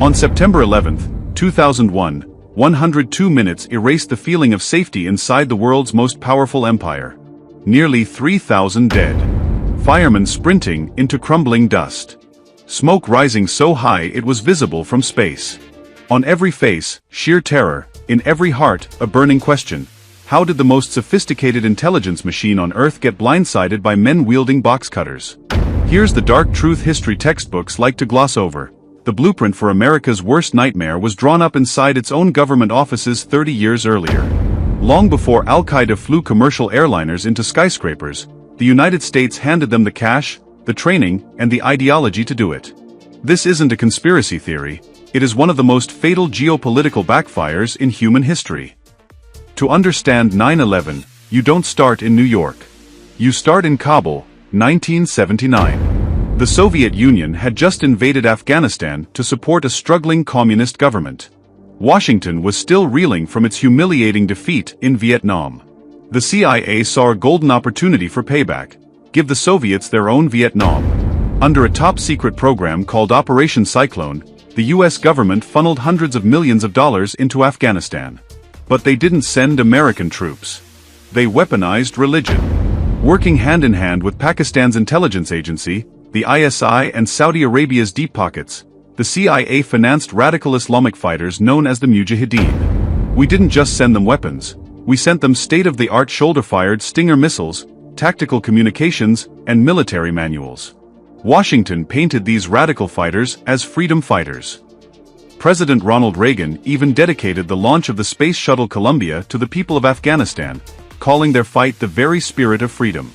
On September 11, 2001, 102 minutes erased the feeling of safety inside the world's most powerful empire. Nearly 3,000 dead. Firemen sprinting into crumbling dust. Smoke rising so high it was visible from space. On every face, sheer terror. In every heart, a burning question. How did the most sophisticated intelligence machine on Earth get blindsided by men wielding box cutters? Here's the dark truth history textbooks like to gloss over. The blueprint for America's worst nightmare was drawn up inside its own government offices 30 years earlier. Long before al-Qaeda flew commercial airliners into skyscrapers, the United States handed them the cash, the training, and the ideology to do it. This isn't a conspiracy theory, it is one of the most fatal geopolitical backfires in human history. To understand 9/11, you don't start in New York. You start in Kabul, 1979. The Soviet Union had just invaded Afghanistan to support a struggling communist government. Washington was still reeling from its humiliating defeat in Vietnam. The CIA saw a golden opportunity for payback: give the Soviets their own Vietnam. Under a top-secret program called Operation Cyclone, the US government funneled hundreds of millions of dollars into Afghanistan. But they didn't send American troops. They weaponized religion. Working hand-in-hand with Pakistan's intelligence agency, the ISI, and Saudi Arabia's deep pockets, the CIA financed radical Islamic fighters known as the Mujahideen. We didn't just send them weapons, we sent them state-of-the-art shoulder-fired Stinger missiles, tactical communications, and military manuals. Washington painted these radical fighters as freedom fighters. President Ronald Reagan even dedicated the launch of the Space Shuttle Columbia to the people of Afghanistan, calling their fight the very spirit of freedom.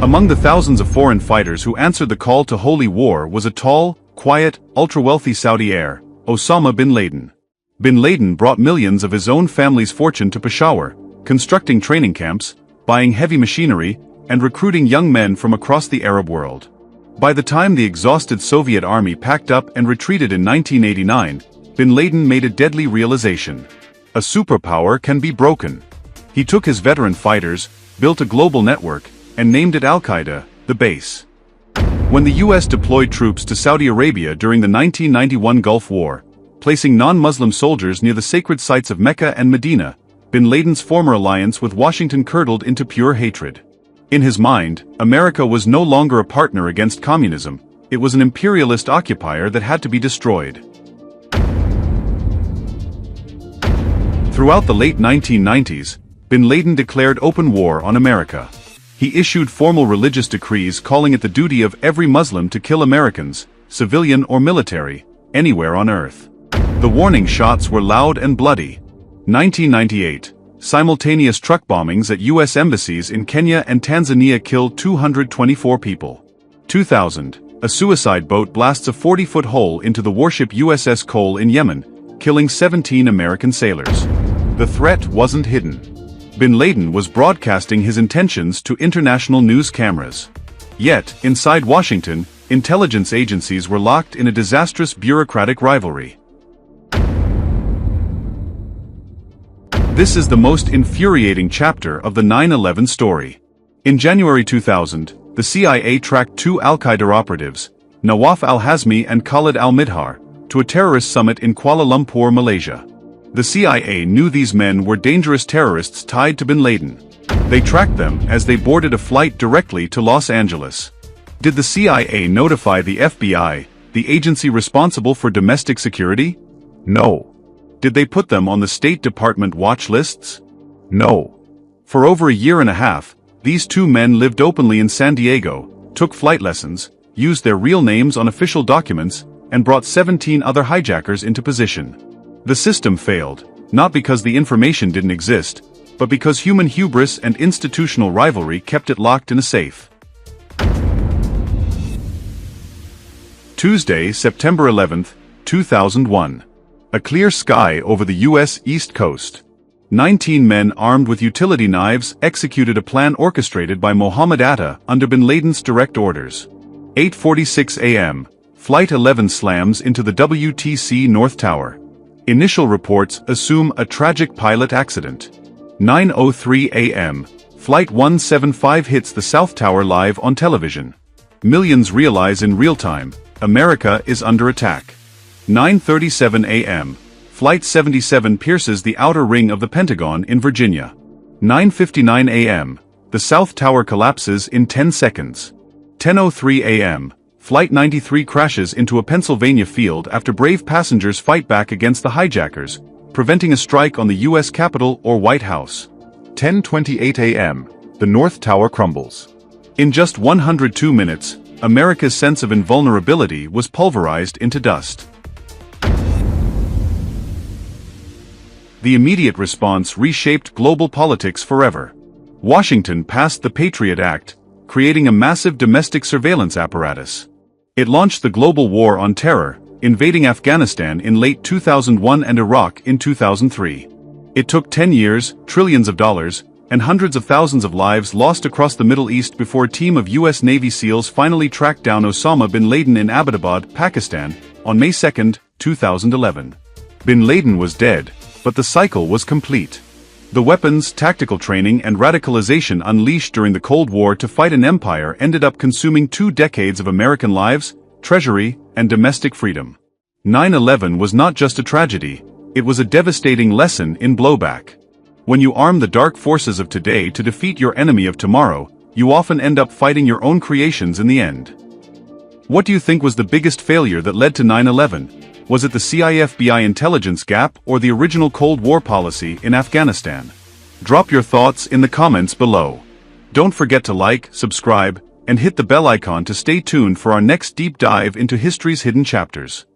Among the thousands of foreign fighters who answered the call to holy war was a tall, quiet, ultra-wealthy Saudi heir, Osama bin Laden. Bin Laden brought millions of his own family's fortune to Peshawar, constructing training camps, buying heavy machinery, and recruiting young men from across the Arab world. By the time the exhausted Soviet army packed up and retreated in 1989, bin Laden made a deadly realization. A superpower can be broken. He took his veteran fighters, built a global network, and named it al-Qaeda, the base. When the US deployed troops to Saudi Arabia during the 1991 Gulf War, placing non-Muslim soldiers near the sacred sites of Mecca and Medina, bin Laden's former alliance with Washington curdled into pure hatred. In his mind, America was no longer a partner against communism, it was an imperialist occupier that had to be destroyed. Throughout the late 1990s, bin Laden declared open war on America. He issued formal religious decrees calling it the duty of every Muslim to kill Americans, civilian or military, anywhere on Earth. The warning shots were loud and bloody. 1998. Simultaneous truck bombings at US embassies in Kenya and Tanzania killed 224 people. 2000. A suicide boat blasts a 40-foot hole into the warship USS Cole in Yemen, killing 17 American sailors. The threat wasn't hidden. Bin Laden was broadcasting his intentions to international news cameras. Yet, inside Washington, intelligence agencies were locked in a disastrous bureaucratic rivalry. This is the most infuriating chapter of the 9/11 story. In January 2000, the CIA tracked two al-Qaeda operatives, Nawaf al-Hazmi and Khalid al-Midhar, to a terrorist summit in Kuala Lumpur, Malaysia. The CIA knew these men were dangerous terrorists tied to bin Laden. They tracked them as they boarded a flight directly to Los Angeles. Did the CIA notify the FBI, the agency responsible for domestic security? No. Did they put them on the State Department watch lists? No. For over a year and a half, these two men lived openly in San Diego, took flight lessons, used their real names on official documents, and brought 17 other hijackers into position. The system failed, not because the information didn't exist, but because human hubris and institutional rivalry kept it locked in a safe. Tuesday, September 11, 2001. A clear sky over the U.S. East Coast. 19 men armed with utility knives executed a plan orchestrated by Mohammed Atta under bin Laden's direct orders. 8:46 a.m. Flight 11 slams into the WTC North Tower. Initial reports assume a tragic pilot accident. 9:03 a.m. Flight 175 hits the South Tower live on television. Millions realize in real time, America is under attack. 9:37 a.m. Flight 77 pierces the outer ring of the Pentagon in Virginia. 9:59 a.m. The South Tower collapses in 10 seconds. 10:03 a.m. Flight 93 crashes into a Pennsylvania field after brave passengers fight back against the hijackers, preventing a strike on the U.S. Capitol or White House. 10:28 a.m. The North Tower crumbles. In just 102 minutes, America's sense of invulnerability was pulverized into dust. The immediate response reshaped global politics forever. Washington passed the Patriot Act, creating a massive domestic surveillance apparatus. It launched the global war on terror, invading Afghanistan in late 2001 and Iraq in 2003. It took 10 years, trillions of dollars, and hundreds of thousands of lives lost across the Middle East before a team of U.S. Navy SEALs finally tracked down Osama bin Laden in Abbottabad, Pakistan, on May 2, 2011. Bin Laden was dead, but the cycle was complete. The weapons, tactical training, and radicalization unleashed during the Cold War to fight an empire ended up consuming 2 decades of American lives, treasury, and domestic freedom. 9/11 was not just a tragedy, it was a devastating lesson in blowback. When you arm the dark forces of today to defeat your enemy of tomorrow, you often end up fighting your own creations in the end. What do you think was the biggest failure that led to 9/11? Was it the CIA-FBI intelligence gap or the original Cold War policy in Afghanistan? Drop your thoughts in the comments below. Don't forget to like, subscribe, and hit the bell icon to stay tuned for our next deep dive into history's hidden chapters.